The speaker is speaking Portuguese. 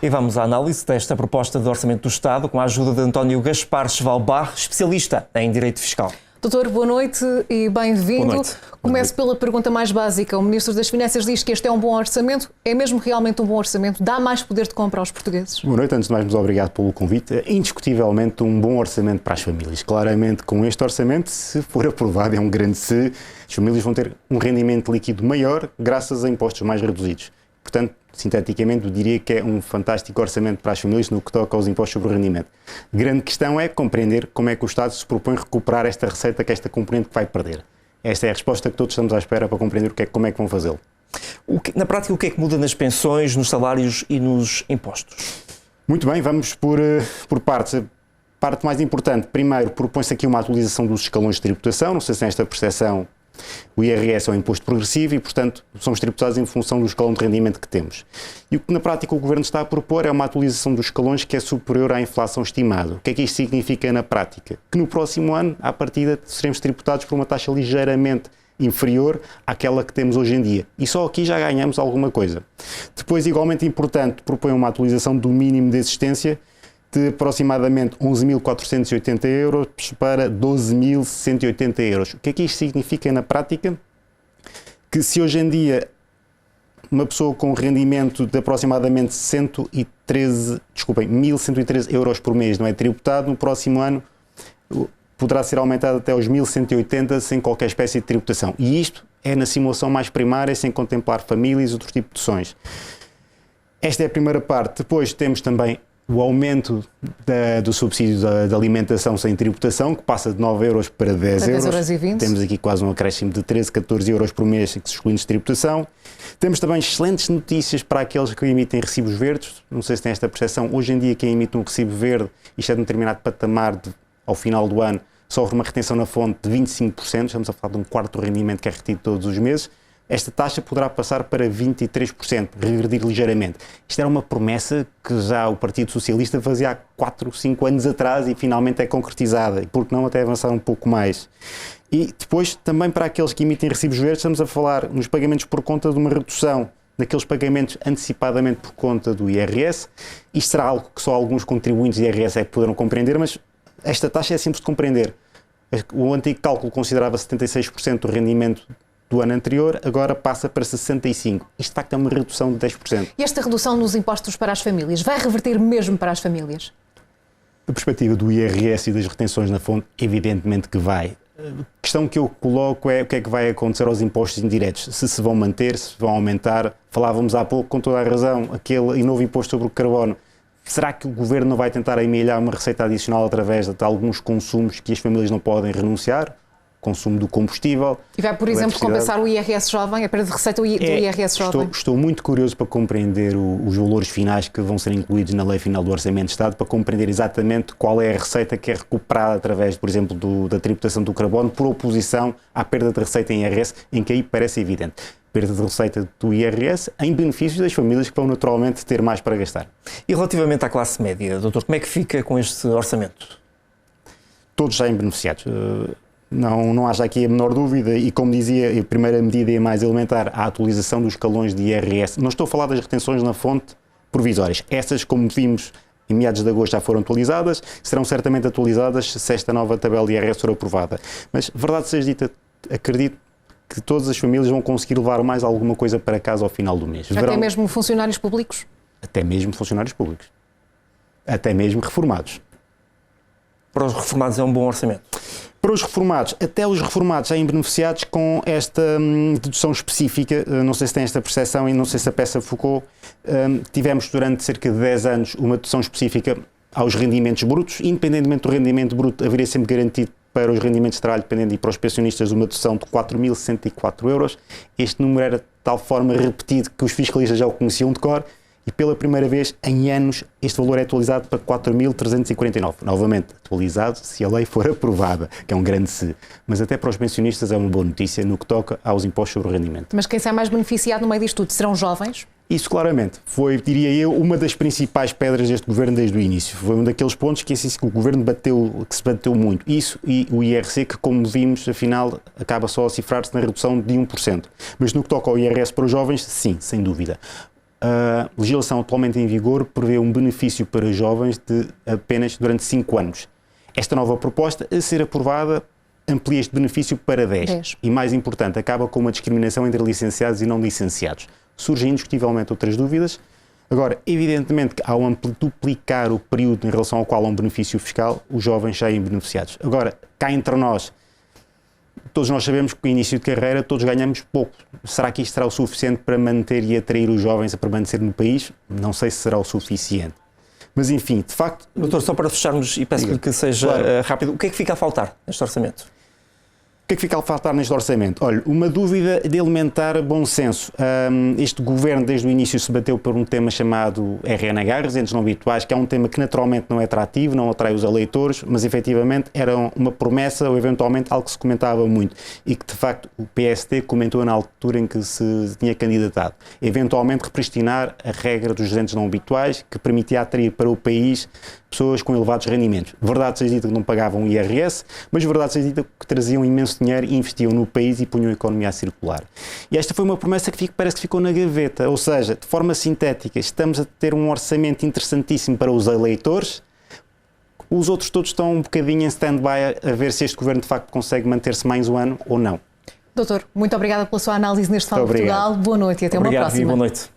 E vamos à análise desta proposta de Orçamento do Estado com a ajuda de António Gaspar Schwalbach, especialista em Direito Fiscal. Doutor, boa noite e bem-vindo. Começo pela pergunta mais básica. O Ministro das Finanças diz que este é um bom orçamento. É mesmo realmente um bom orçamento? Dá mais poder de compra aos portugueses? Boa noite. Antes de mais, muito obrigado pelo convite. É indiscutivelmente um bom orçamento para as famílias. Claramente, com este orçamento, se for aprovado, é um grande se, as famílias vão ter um rendimento líquido maior graças a impostos mais reduzidos. Portanto, sinteticamente, eu diria que é um fantástico orçamento para as famílias no que toca aos impostos sobre o rendimento. A grande questão é compreender como é que o Estado se propõe recuperar esta receita, que é esta componente que vai perder. Esta é a resposta que todos estamos à espera para compreender como é que vão fazê-lo. Na prática, o que é que muda nas pensões, nos salários e nos impostos? Muito bem, vamos por partes. A parte mais importante, primeiro, propõe-se aqui uma atualização dos escalões de tributação. Não sei se nesta percepção o IRS é um imposto progressivo e, portanto, somos tributados em função do escalão de rendimento que temos. E o que, na prática, o Governo está a propor é uma atualização dos escalões que é superior à inflação estimada. O que é que isto significa na prática? Que no próximo ano, à partida, seremos tributados por uma taxa ligeiramente inferior àquela que temos hoje em dia. E só aqui já ganhamos alguma coisa. Depois, igualmente importante, propõe uma atualização do mínimo de existência de aproximadamente 11.480 euros para 12.180 euros. O que é que isto significa na prática? Que se hoje em dia uma pessoa com rendimento de aproximadamente 1.113 euros por mês não é tributado, no próximo ano poderá ser aumentado até aos 1.180 sem qualquer espécie de tributação. E isto é na simulação mais primária, sem contemplar famílias e outro tipo de deduções. Esta é a primeira parte. Depois temos também o aumento do subsídio da alimentação sem tributação, que passa de 9 euros para 10 euros. 10,20 €. Temos aqui quase um acréscimo de 13, 14 euros por mês que se excluem de tributação. Temos também excelentes notícias para aqueles que emitem recibos verdes. Não sei se tem esta percepção. Hoje em dia, quem emite um recibo verde, isto é de um determinado patamar ao final do ano, sofre uma retenção na fonte de 25%. Estamos a falar de um quarto do rendimento que é retido todos os meses. Esta taxa poderá passar para 23%, regredir ligeiramente. Isto era uma promessa que já o Partido Socialista fazia há 4, 5 anos atrás e finalmente é concretizada. E por que não até avançar um pouco mais? E depois, também para aqueles que emitem recibos verdes, estamos a falar nos pagamentos por conta de uma redução daqueles pagamentos antecipadamente por conta do IRS. Isto será algo que só alguns contribuintes do IRS é que poderão compreender, mas esta taxa é simples de compreender. O antigo cálculo considerava 76% do rendimento do ano anterior, agora passa para 65%. Isto, de facto, é uma redução de 10%. E esta redução nos impostos para as famílias vai reverter mesmo para as famílias? A perspectiva do IRS e das retenções na fonte, evidentemente que vai. A questão que eu coloco é o que é que vai acontecer aos impostos indiretos. Se vão manter, se vão aumentar. Falávamos há pouco, com toda a razão, aquele novo imposto sobre o carbono. Será que o Governo não vai tentar amealhar uma receita adicional através de alguns consumos que as famílias não podem renunciar? Consumo do combustível. E vai, por exemplo, compensar o IRS jovem, a perda de receita do IRS jovem? Estou muito curioso para compreender os valores finais que vão ser incluídos na Lei Final do Orçamento de Estado, para compreender exatamente qual é a receita que é recuperada através, por exemplo, da tributação do carbono, por oposição à perda de receita em IRS, em que aí parece evidente. Perda de receita do IRS em benefício das famílias que vão naturalmente ter mais para gastar. E relativamente à classe média, doutor, como é que fica com este orçamento? Todos saem beneficiados. Não haja aqui a menor dúvida e, como dizia, a primeira medida é mais elementar, a atualização dos escalões de IRS. Não estou a falar das retenções na fonte provisórias. Essas, como vimos, em meados de agosto já foram atualizadas, serão certamente atualizadas se esta nova tabela de IRS for aprovada. Mas, verdade seja dita, acredito que todas as famílias vão conseguir levar mais alguma coisa para casa ao final do mês. Até mesmo funcionários públicos? Até mesmo funcionários públicos. Até mesmo reformados. Para os reformados é um bom orçamento? Para os reformados, até os reformados saem beneficiados com esta dedução específica. Não sei se tem esta percepção e não sei se a peça focou. Tivemos durante cerca de 10 anos uma dedução específica aos rendimentos brutos. Independentemente do rendimento bruto, haveria sempre garantido para os rendimentos de trabalho dependente e para os pensionistas uma dedução de 4.104 euros. Este número era de tal forma repetido que os fiscalistas já o conheciam de cor. E pela primeira vez em anos este valor é atualizado para 4.349. Novamente, atualizado se a lei for aprovada, que é um grande se. Mas até para os pensionistas é uma boa notícia no que toca aos impostos sobre o rendimento. Mas quem sai mais beneficiado no meio disto tudo serão jovens? Isso claramente. Foi, diria eu, uma das principais pedras deste Governo desde o início. Foi um daqueles pontos que o Governo se bateu muito. Isso e o IRC, que como vimos, afinal, acaba só a cifrar-se na redução de 1%. Mas no que toca ao IRS para os jovens, sim, sem dúvida. a legislação atualmente em vigor prevê um benefício para jovens de apenas durante 5 anos. Esta nova proposta, a ser aprovada, amplia este benefício para 10. E mais importante, acaba com uma discriminação entre licenciados e não licenciados. Surgem indiscutivelmente outras dúvidas. Agora, evidentemente que ao duplicar o período em relação ao qual há um benefício fiscal, os jovens saem beneficiados. Agora, cá entre nós, todos nós sabemos que no início de carreira todos ganhamos pouco. Será que isto será o suficiente para manter e atrair os jovens a permanecer no país? Não sei se será o suficiente. Mas enfim, de facto... Doutor, só para fecharmos, e peço-lhe que seja rápido, o que é que fica a faltar neste orçamento? O que é que fica a faltar neste orçamento? Olha, uma dúvida de elementar bom senso. Este governo, desde o início, se bateu por um tema chamado RNH, residentes não habituais, que é um tema que naturalmente não é atrativo, não atrai os eleitores, mas efetivamente era uma promessa ou eventualmente algo que se comentava muito e que, de facto, o PSD comentou na altura em que se tinha candidatado. Eventualmente repristinar a regra dos residentes não habituais, que permitia atrair para o país pessoas com elevados rendimentos. Verdade seja dita que não pagavam IRS, mas verdade seja dita que traziam imenso dinheiro e investiam no país e punham a economia a circular. E esta foi uma promessa que parece que ficou na gaveta, ou seja, de forma sintética, estamos a ter um orçamento interessantíssimo para os eleitores, os outros todos estão um bocadinho em stand-by a ver se este governo de facto consegue manter-se mais um ano ou não. Doutor, muito obrigada pela sua análise neste Fala Portugal. Boa noite e até uma próxima. Boa noite.